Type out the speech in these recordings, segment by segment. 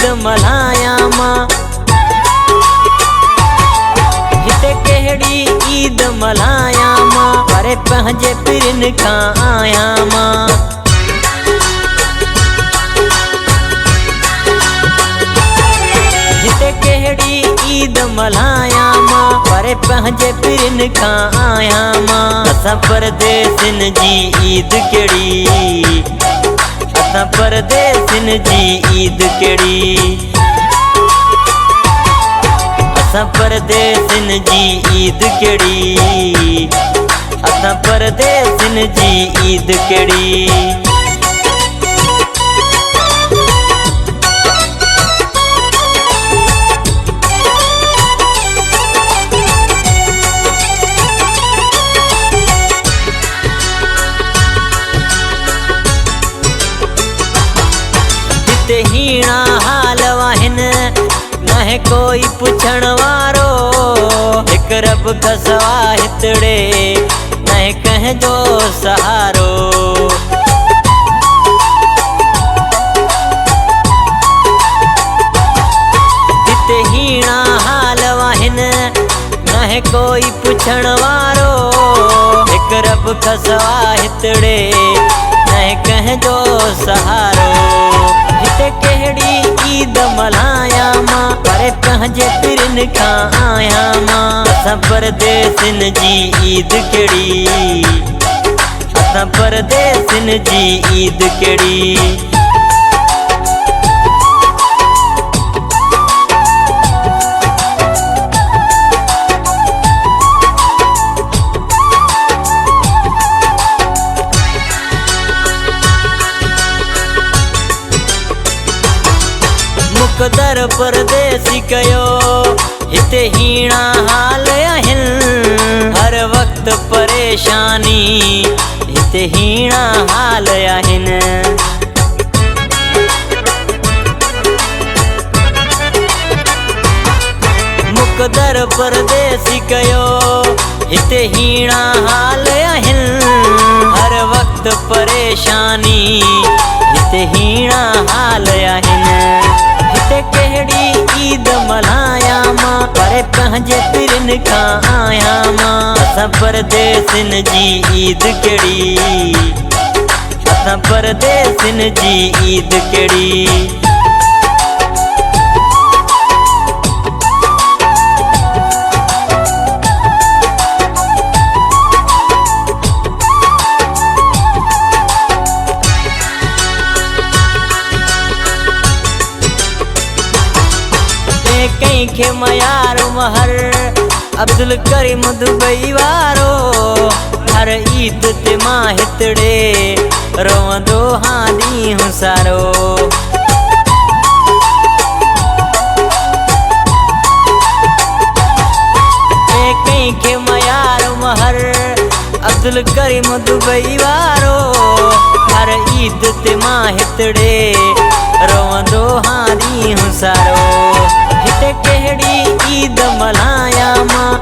ईद मल्हायां हिते कहिड़ी ईद मल्हायां पर पंहिंजे पिरन खां आयां हिते कहिड़ी ईद मल्हायां पर पंहिंजे पिरन खां आयां असां परदेसिन जी ईद कहिड़ी असां परदेसिन जी ईद कहिड़ी असां परदेसिन जी ईद कहिड़ी असां परदेसिन जी ईद कहिड़ी हीणा हाल आहिनि न है कोई पुछण वारो हिक रब खां सवा हितड़े न है कंहिंजो सहारो हिते हीणा हाल आहिनि न है कोई पुछण वारो हिक रब खां सवा हितड़े न है कंहिंजो सहारो हिते कहिड़ी ईद मल्हायां पर पंहिंजे पिरन खां आयां असां परदेसिन जी ईद कहिड़ी असां परदेसिन जी ईद कहिड़ी मुक़दर परदेसी कयो हिते हीणा हाल आहिनि हर वक्त परेशानी हिते हीणा हाल आहिनि मुक़दर परदेसी कयो हिते हीणा हाल आहिनि हर वक्त परेशानी हिते हीणा हाल आहिनि हिते कहिड़ी ईद मल्हायां पर पंहिंजे पिरन खां आयां असां परदेसिन जी ईद कहिड़ी असां परदेसिन जी ईद कहिड़ी कंहिंखे मयार महर अब्दुल करीम दुबई वारो हर ईद ते मां हितड़े रोवंदो हां ॾींहुं सारो कंहिंखे मयार महर अब्दुल करीम दुबई वारो हर ईद ते मां हितड़े रोवंदो हां ॾींहुं सारो हिते कहिड़ी ईद मल्हायां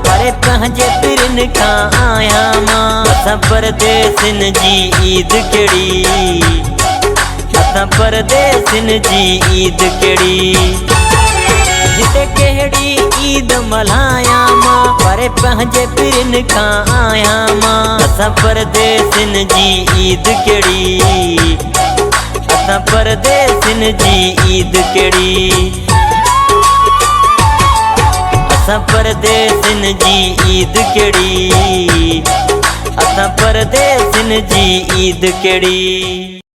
पर पंहिंजे पिरन खां आयां असां परदेसिन जी ईद कहिड़ी असां परदेसिन जी ईद कहिड़ी हिते कहिड़ी ईद मल्हायां पर पंहिंजे पिरन खां आयां असां परदेसिन जी ईद कहिड़ी असां परदेसिन जी ईद कहिड़ी असां परदेसिन जी ईद कहिड़ी असां परदेसिन जी ईद कहिड़ी।